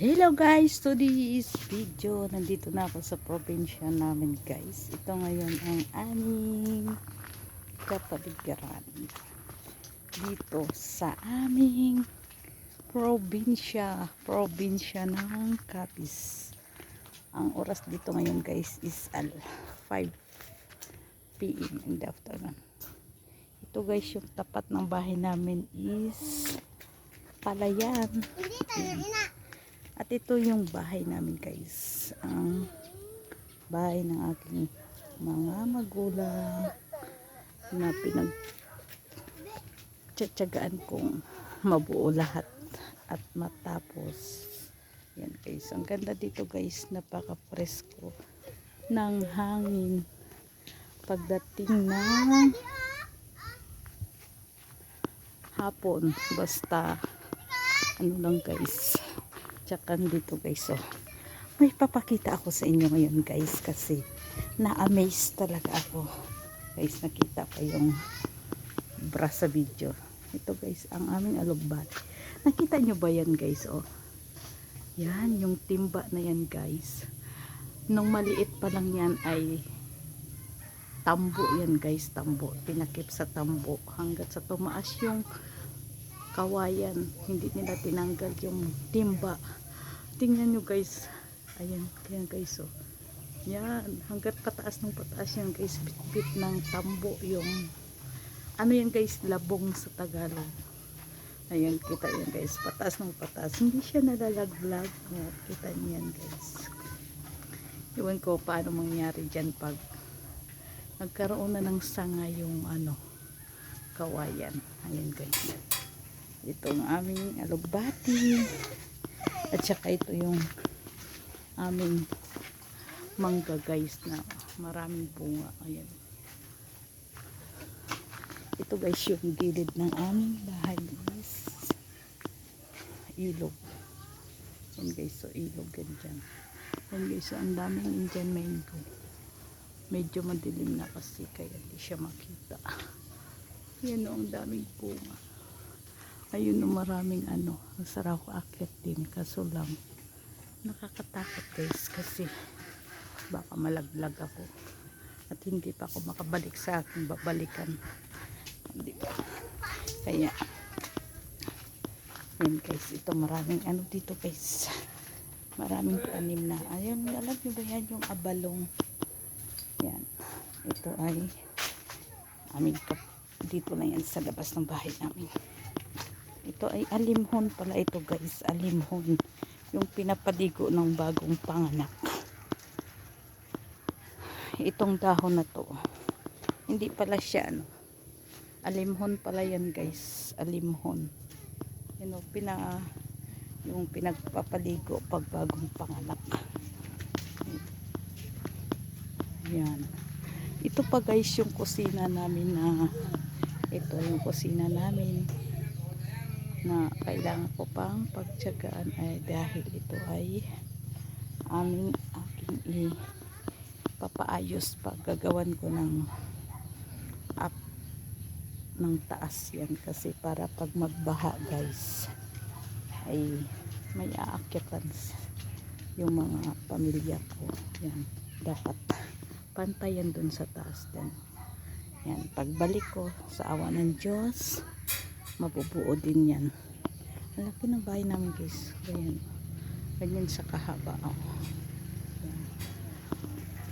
Hello guys, to this video, nandito na ako sa probinsya namin guys. Ito ngayon ang aming kapaligiran dito sa aming probinsya ng Capiz. Ang oras dito ngayon guys is 5 PM in the afternoon. Ito guys, yung tapat ng bahay namin is palayan. At ito yung bahay namin guys, ang bahay ng aking mga magulang na pinagtsatsagaan kong mabuo lahat at matapos. Yan guys, ang ganda dito guys, napaka-presko ng hangin pagdating ng hapon, basta ano lang guys. Tsaka dito guys, so may papakita ako sa inyo ngayon guys, kasi na-amaze talaga ako guys. Nakita pa yung bra sa video. Ito guys, ang aming alugbati. Nakita nyo ba yan guys? Oh, yan yung timba na yan guys. Nung maliit pa lang yan ay tambo yan guys, tambo. Pinakip sa tambo hanggat sa tumaas yung kawayan, hindi nila tinanggal yung timba. Tingnan nyo guys, ayan, yan guys, oh. Yan, hanggat pataas ng pataas yan guys, bit-bit ng tambo yung, ano yan guys, labong sa Tagalog. Ayan, kita yan guys, pataas ng pataas, hindi siya nalalaglag. Kita nyo yan guys. Iwan ko paano mangyari dyan pag nagkaroon na ng sanga yung ano, kawayan. Ayan guys, ito ang aming alugbati. At saka ito yung aming mangga guys, na maraming bunga. Ayan. Ito guys yung gilid ng aming bahay guys. Ilog. Ayan guys, so ilog yan dyan. Ayan guys, so ang daming Indian mango. Medyo madilim na kasi kaya hindi siya makita. Ayan o, ang daming bunga. Ayun o, maraming ano, masarap aakyat din, kaso lang nakakatakot guys, kasi baka malaglag ako at hindi pa ako makabalik sa aking babalikan, hindi pa. Kaya yun guys, ito maraming ano dito guys, maraming tanim na. Ayun, alam nyo ba yan yung abalong yan, ito ay aming dito na yan sa labas ng bahay namin. Ito ay alimhon pala ito guys, alimhon, yung pinapaligo ng bagong panganak. Itong dahon na to, hindi pala siya ano, alimhon pala yan guys, alimhon. Yung pinagpapaligo pag bagong panganak. Yan. Ito pa guys yung kusina namin, na ito yung kusina namin na kailangan ko pang pagtiyagaan, ay dahil ito ay aking ipapaayos pag gagawan ko ng up ng taas yan, kasi para pag magbaha guys ay may aakyatan yung mga pamilya ko. Yan, dapat pantayan dun sa taas din. Yan, pagbalik ko sa awa ng Diyos, mabubuo din yan. Ang laki ng bahay namin guys, ganyan, ganyan sa kahaba. Oh. Yan.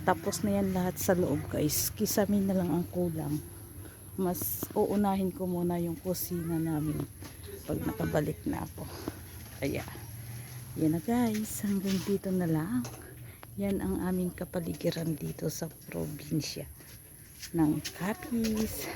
Tapos na yan lahat sa loob guys, kisame na lang ang kulang. Mas uunahin ko muna yung kusina namin pag nakabalik na ako. Kaya yan na guys, hanggang dito na lang. Yan ang aming kapaligiran dito sa probinsya ng Capiz.